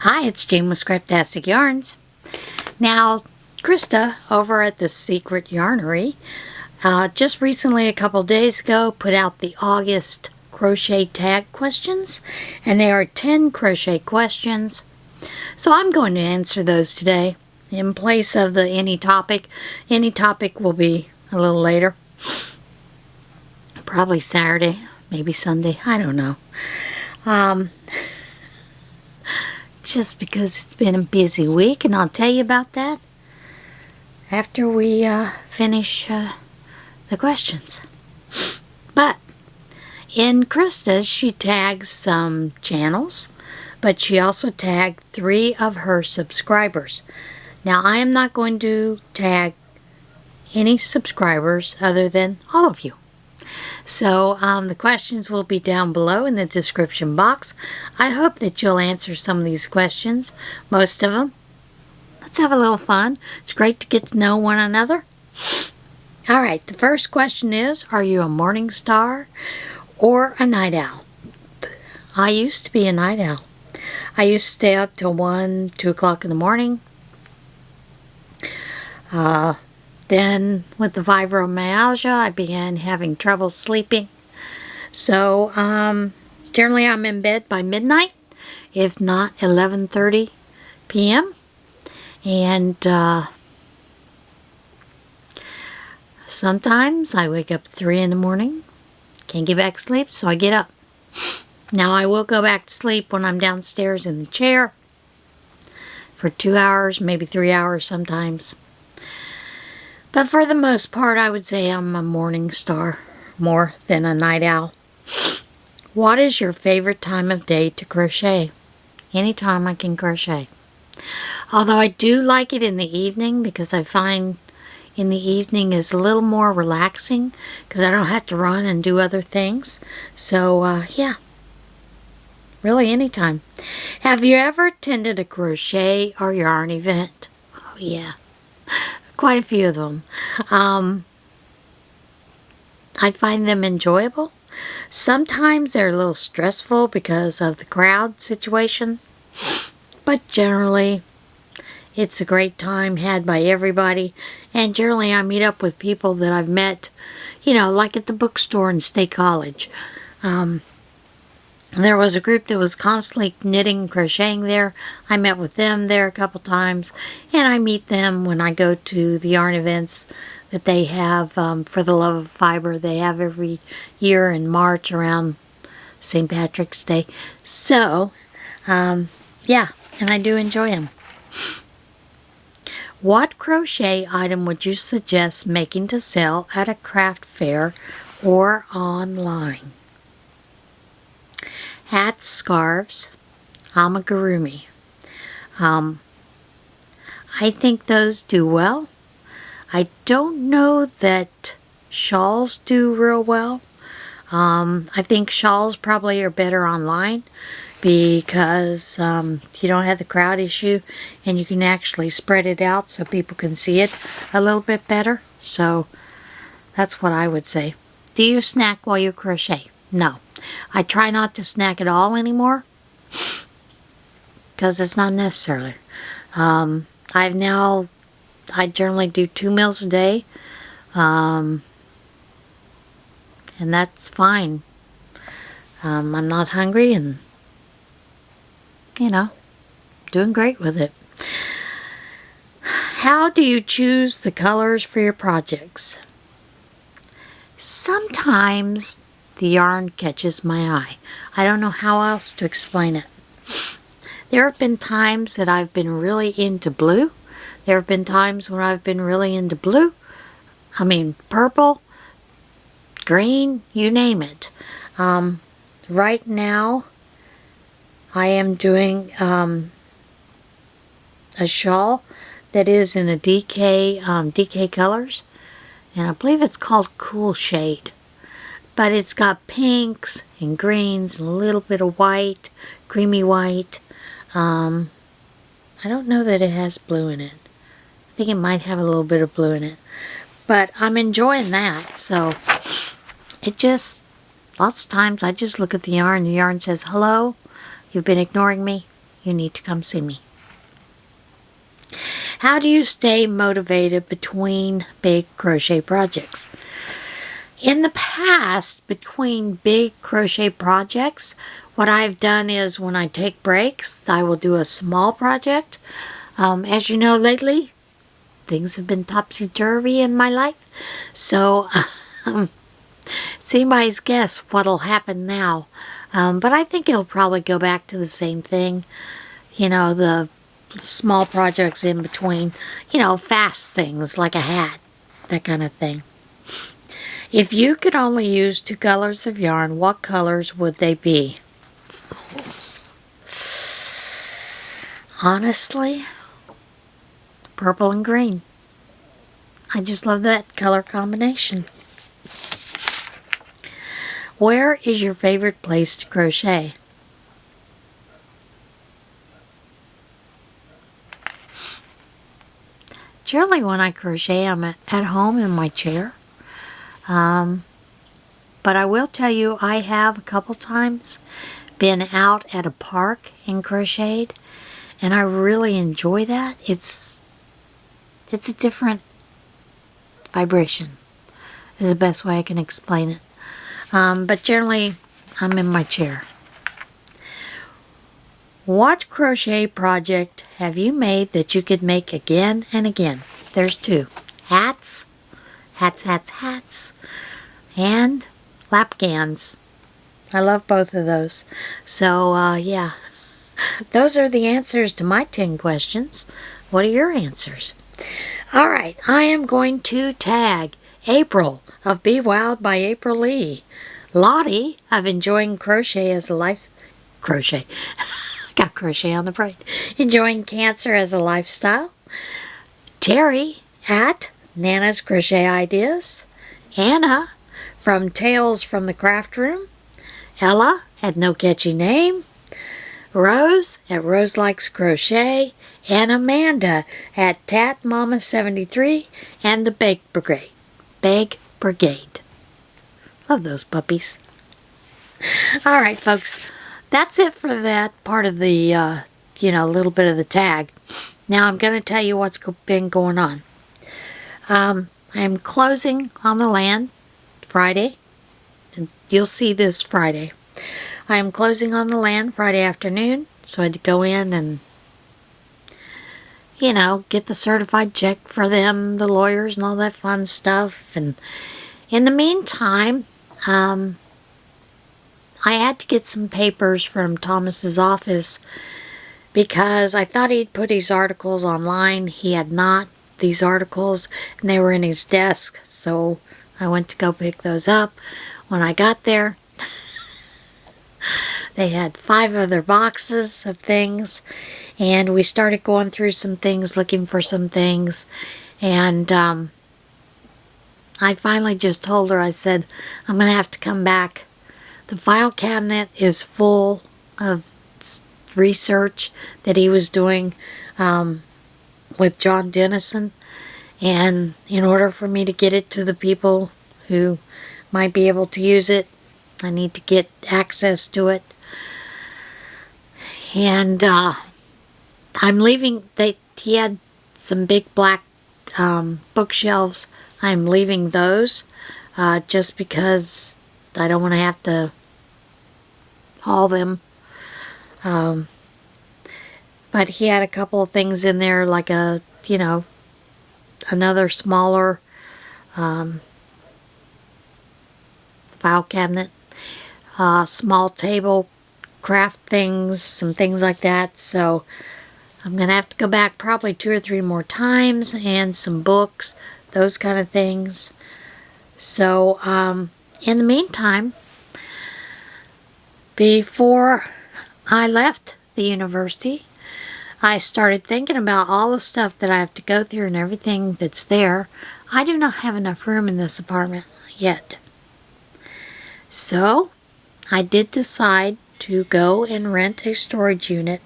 Hi, it's Jane with Scraptastic Yarns. Now, Christa over at the Secret Yarnery just recently, a couple days ago, put out the August crochet tag questions, and they are 10 crochet questions. So I'm going to answer those today in place of the any topic. Any topic will be a little later, probably Saturday, maybe Sunday, I don't know. Just because it's been a busy week, and I'll tell you about that after we finish the questions. But in Christa, she tags some channels, but she also tagged 3 of her subscribers. Now, I am not going to tag any subscribers other than all of you. So the questions will be down below in the description box. I hope that you'll answer some of these questions, most of them. Let's have a little fun. It's great to get to know one another. All right, the first question is, are you a morning star or a night owl? I used to be a night owl. I used to stay up till 1, 2 o'clock in the morning. Then with the fibromyalgia, I began having trouble sleeping. So generally I'm in bed by midnight, if not 11:30 p.m. And sometimes I wake up 3 in the morning, can't get back to sleep, so I get up. Now I will go back to sleep when I'm downstairs in the chair for 2 hours, maybe 3 hours sometimes. But for the most part, I would say I'm a morning star more than a night owl. What is your favorite time of day to crochet? Anytime I can crochet. Although I do like it in the evening, because I find in the evening is a little more relaxing because I don't have to run and do other things. So, yeah. Really anytime. Have you ever attended a crochet or yarn event? Oh, yeah. Quite a few of them. I find them enjoyable. Sometimes they're a little stressful because of the crowd situation, but generally it's a great time had by everybody, and generally I meet up with people that I've met, like at the bookstore in State College. There was a group that was constantly knitting and crocheting there. I met with them there a couple times, and I meet them when I go to the yarn events that they have for the Love of Fiber. They have every year in March around St. Patrick's Day. So, yeah, and I do enjoy them. What crochet item would you suggest making to sell at a craft fair or online? Hats, scarves, amigurumi. I think those do well. I don't know that shawls do real well. I think shawls probably are better online because you don't have the crowd issue and you can actually spread it out so people can see it a little bit better. So that's what I would say. Do you snack while you crochet? No. I try not to snack at all anymore because it's not necessary. I generally do 2 meals a day, and that's fine. I'm not hungry and, doing great with it. How do you choose the colors for your projects? Sometimes the yarn catches my eye. I don't know how else to explain it. There have been times that I've been really into blue. There have been times when I've been really into purple, green, you name it. Right now, I am doing a shawl that is in a DK colors, and I believe it's called Cool Shade. But it's got pinks and greens and a little bit of white, creamy white. I don't know that it has blue in it. I think it might have a little bit of blue in it. But I'm enjoying that. So lots of times I just look at the yarn. The yarn says, hello, you've been ignoring me. you need to come see me. How do you stay motivated between big crochet projects? In the past, between big crochet projects, what I've done is when I take breaks, I will do a small project. As you know, lately, things have been topsy-turvy in my life. So, it's anybody's guess what'll happen now. But I think it'll probably go back to the same thing. You know, the small projects in between. You know, fast things like a hat. That kind of thing. If you could only use 2 colors of yarn, what colors would they be? Honestly, purple and green. I just love that color combination. Where is your favorite place to crochet? Generally when I crochet, I'm at home in my chair. But I will tell you, I have a couple times been out at a park and crocheted, and I really enjoy that. It's a different vibration, is the best way I can explain it. But generally, I'm in my chair. What crochet project have you made that you could make again and again? There's 2. Hats, and lapgans. I love both of those. So, yeah. Those are the answers to my 10 questions. What are your answers? Alright, I am going to tag April of Be Wild by April Lee. Lottie of Enjoying Crochet as a Life... Crochet. Got crochet on the brain. Enjoying Cancer as a Lifestyle. Terry at Nana's Crochet Ideas. Anna from Tales from the Craft Room. Ella at No Catchy Name. Rose at Rose Likes Crochet. And Amanda at Tat Mama 73 and the Beg Brigade. Beg Brigade. Love those puppies. Alright, folks. That's it for that part of the, little bit of the tag. Now I'm going to tell you what's been going on. I'm closing on the land Friday. And you'll see this Friday. I am closing on the land Friday afternoon. So I had to go in and, get the certified check for them, the lawyers and all that fun stuff. And in the meantime, I had to get some papers from Thomas's office because I thought he'd put his articles online. He had not, these articles, and they were in his desk. So I went to go pick those up. When I got there, they had 5 other boxes of things, and we started going through some things, looking for some things, and I finally just told her, I said, I'm going to have to come back. The file cabinet is full of research that he was doing with John Dennison, and in order for me to get it to the people who might be able to use it, I need to get access to it. And I'm leaving. He had some big black bookshelves. I'm leaving those just because I don't want to have to haul them. But he had a couple of things in there, like a, another smaller file cabinet, small table, craft things, some things like that. So I'm going to have to go back probably 2 or 3 more times, and some books, those kind of things. So in the meantime, before I left the university, I started thinking about all the stuff that I have to go through and everything that's there. I do not have enough room in this apartment yet. So I did decide to go and rent a storage unit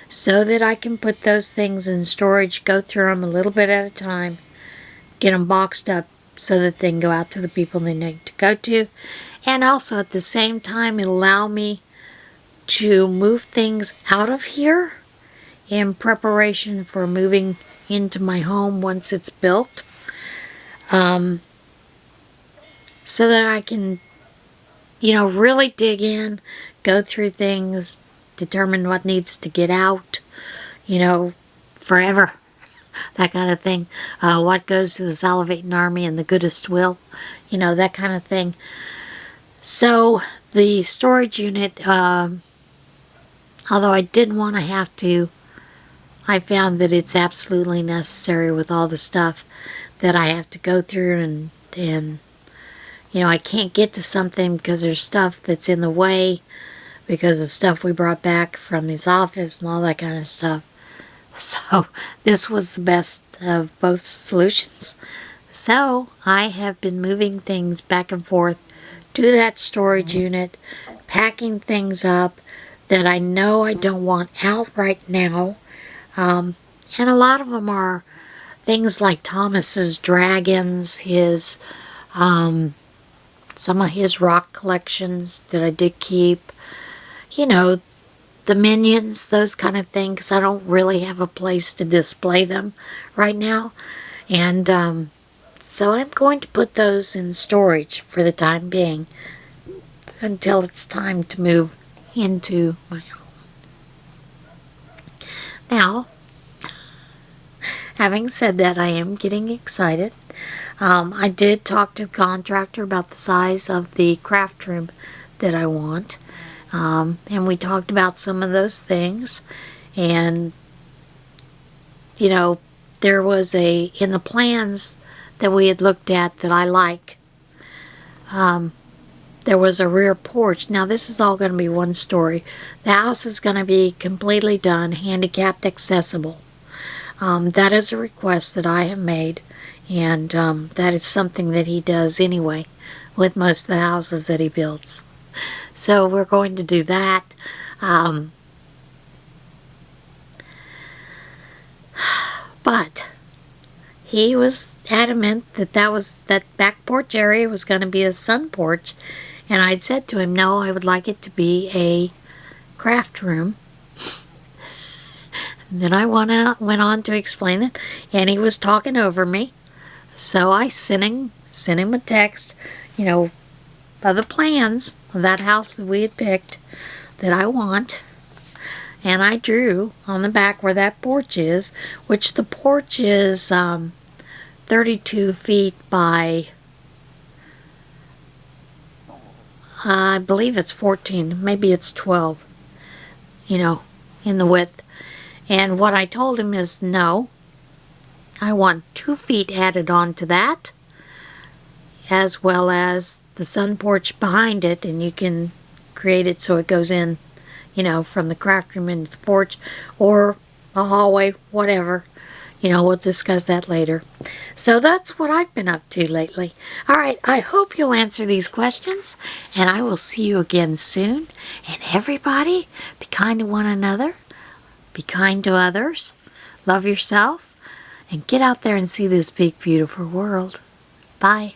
so that I can put those things in storage, go through them a little bit at a time, get them boxed up so that they can go out to the people they need to go to. And also at the same time, it'll allow me to move things out of here in preparation for moving into my home once it's built, so that I can, really dig in, go through things, determine what needs to get out, forever, that kind of thing. What goes to the salivating army and the goodest will, that kind of thing. So the storage unit, although I didn't want to have to, I found that it's absolutely necessary with all the stuff that I have to go through, and I can't get to something because there's stuff that's in the way because of stuff we brought back from his office and all that kind of stuff. So this was the best of both solutions. So I have been moving things back and forth to that storage unit, packing things up that I know I don't want out right now. And a lot of them are things like Thomas's dragons, his, some of his rock collections that I did keep, the minions, those kind of things. I don't really have a place to display them right now. And, so I'm going to put those in storage for the time being until it's time to move into my home. Now, having said that, I am getting excited. I did talk to the contractor about the size of the craft room that I want. And we talked about some of those things. And, there was in the plans that we had looked at that I like, there was a rear porch. Now this is all going to be one story. The house is going to be completely done, handicapped accessible. That is a request that I have made, and that is something that he does anyway with most of the houses that he builds. So we're going to do that. But he was adamant that that back porch area was going to be a sun porch, and I'd said to him, no, I would like it to be a craft room. And then I went on to explain it, and he was talking over me, so I sent him a text, of the plans of that house that we had picked that I want. And I drew on the back where that porch is, which the porch is 32 feet by, I believe it's 14, maybe it's 12, in the width. And what I told him is, no, I want 2 feet added on to that, as well as the sun porch behind it, and you can create it so it goes in, from the craft room into the porch, or a hallway, whatever. We'll discuss that later. So that's what I've been up to lately. All right, I hope you'll answer these questions, and I will see you again soon. And everybody, be kind to one another, be kind to others, love yourself, and get out there and see this big, beautiful world. Bye.